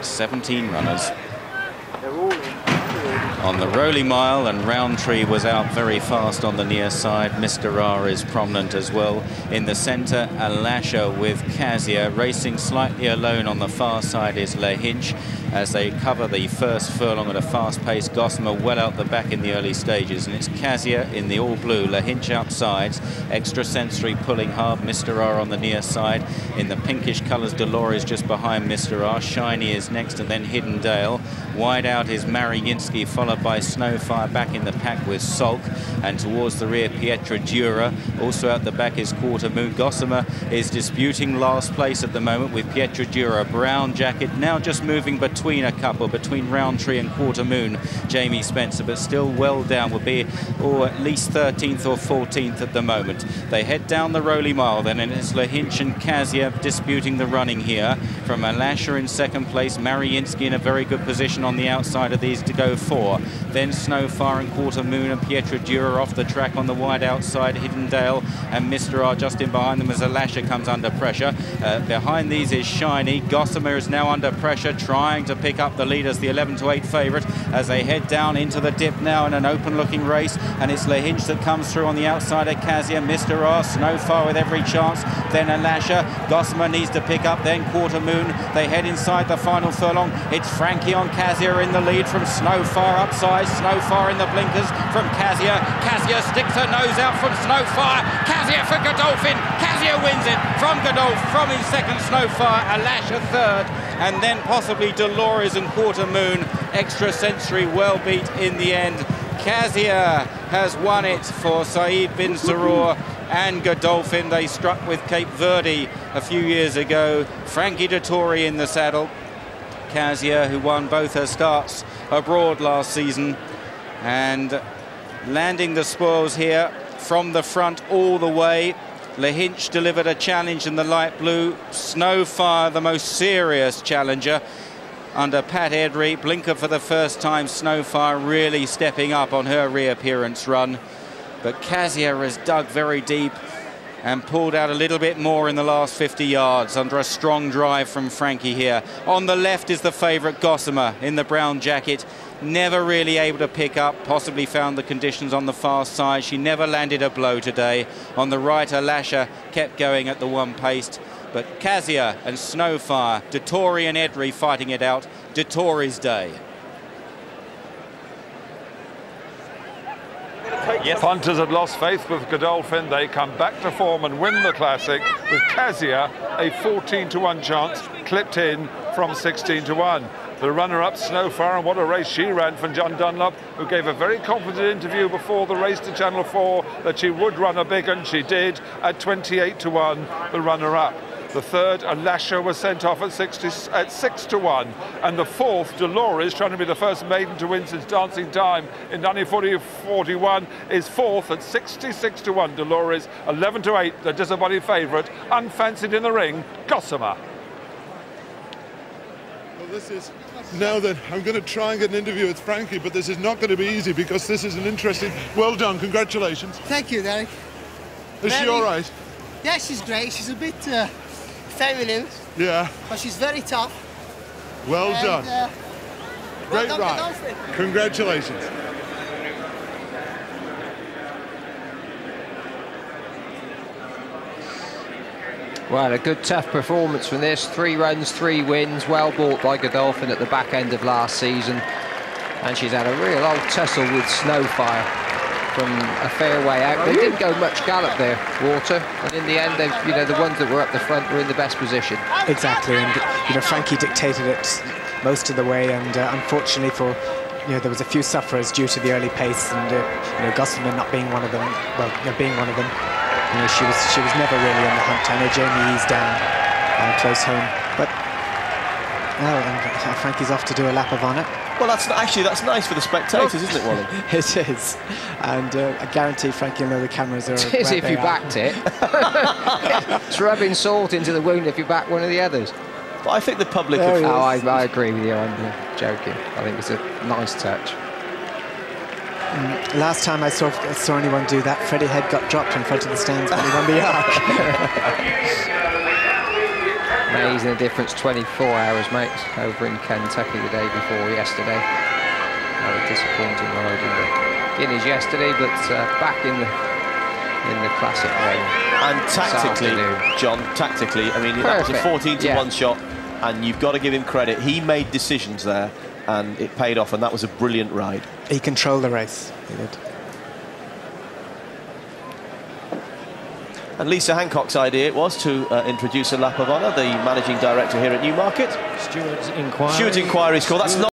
17 runners on the Rolling Mile, and Roundtree was out very fast on the near side. Mr. R is prominent as well. In the centre, Alasha with Kazzia. Racing slightly alone on the far side is Lehinch as they cover the first furlong at a fast pace. Gossamer well out the back in the early stages, and it's Kazzia in the all blue, Lehinch outsides, Extrasensory pulling hard, Mr. R on the near side. In the pinkish colours, Dolores just behind Mr. R. Shiny is next, and then Hidden Dale. Wide out is Mariinsky, followed by Snowfire back in the pack with Sulk, and towards the rear Pietra Dura. Also out the back is Quarter Moon. Gossamer is disputing last place at the moment with Pietra Dura. Brown jacket now just moving between a couple, between Roundtree and Quarter Moon, Jamie Spencer, but still well down, will be at least 13th or 14th at the moment. They head down the Rolling Mile then, and it's Lehinch and Kazzia disputing the running here. From Alasha in second place, Mariinsky in a very good position on the outside of these to go for. Then Snowfire and Quarter Moon and Pietra Dura off the track on the wide outside. Hidden Dale and Mr. R just in behind them as Alasha comes under pressure. Behind these is Shiny. Gossamer is now under pressure, trying to pick up the lead as the 11-8 favourite as they head down into the dip now in an open-looking race. And it's Lehinch that comes through on the outside of Kazzia. Mr. R, Snowfire with every chance. Then Alasha. Gossamer needs to pick up. Then Quarter Moon. They head inside the final furlong. It's Frankie on Kazzia in the lead from Snowfire upside. Snowfire in the blinkers from Kazzia. Kazzia sticks her nose out from Snowfire. Kazzia for Godolphin. Kazzia wins it from Godolphin. From his second, Snowfire. Alasha third. And then possibly Dolores and Quarter Moon. Extrasensory well beat in the end. Kazzia has won it for Saeed bin Sarour and Godolphin. They struck with Cape Verde a few years ago. Frankie Dettori in the saddle. Kazzia, who won both her starts abroad last season, and landing the spoils here from the front all the way. Lehinch delivered a challenge in the light blue. Snowfire, the most serious challenger under Pat Edry. Blinker for the first time. Snowfire really stepping up on her reappearance run. But Kazzia has dug very deep and pulled out a little bit more in the last 50 yards under a strong drive from Frankie here. On the left is the favourite Gossamer in the brown jacket. Never really able to pick up, possibly found the conditions on the far side. She never landed a blow today. On the right, Alasha kept going at the one pace. But Kazzia and Snowfire, Dettori and Edry fighting it out. Dettori's day. Yes. Punters had lost faith with Godolphin. They come back to form and win the Classic with Kazzia a 14-1 chance, clipped in from 16-1. The runner-up, Snowfire, and what a race she ran from John Dunlop, who gave a very confident interview before the race to Channel 4 that she would run a big, and she did at 28-1, the runner-up. The third, Alasha, was sent off at 6-1. And the fourth, Dolores, trying to be the first maiden to win since Dancing Time in 1940-41, is fourth at 66-1. Dolores, 11-8, the disappointing favourite, unfancied in the ring, Gossamer. Well, this is, now that I'm going to try and get an interview with Frankie, but this is not going to be easy because this is an interesting... Well done, congratulations. Thank you, Derek. Is she all right? Yeah, she's great. She's a bit feminine. Yeah. But she's very tough. Well done. Great well done, ride. Congratulations. Well, a good tough performance from this. 3 runs, 3 wins, well bought by Godolphin at the back end of last season. And she's had a real old tussle with Snowfire from a fair way out. They didn't go much gallop there, Walter, and in the end, the ones that were up the front were in the best position. Exactly, and Frankie dictated it most of the way, and unfortunately for there was a few sufferers due to the early pace, and Gossamer not being one of them. Well, being one of them, she was never really on the hunt. I know Jamie eased down close home, but and Frankie's off to do a lap of honour. Well, that's nice for the spectators, isn't it, Wally? It is, and I guarantee Frankie will know the cameras are. It is if you backed it. It's rubbing salt into the wound if you back one of the others. But I think the public. I agree with you. I'm joking. I think it's a nice touch. Last time I saw anyone do that, Freddie Head got dropped in front of the stands when he won the Arc. Amazing the difference, 24 hours, mate, over in Kentucky the day before yesterday. A disappointing ride in the Guineas yesterday, but back in the classic rain. And tactically, John, I mean, that was a 14-to-1 shot, and you've got to give him credit. He made decisions there, and it paid off, and that was a brilliant ride. He controlled the race, he did. And Lisa Hancock's idea it was to introduce a lap of honour, the managing director here at Newmarket. Stewards' inquiry. Stewards' inquiry score. That's not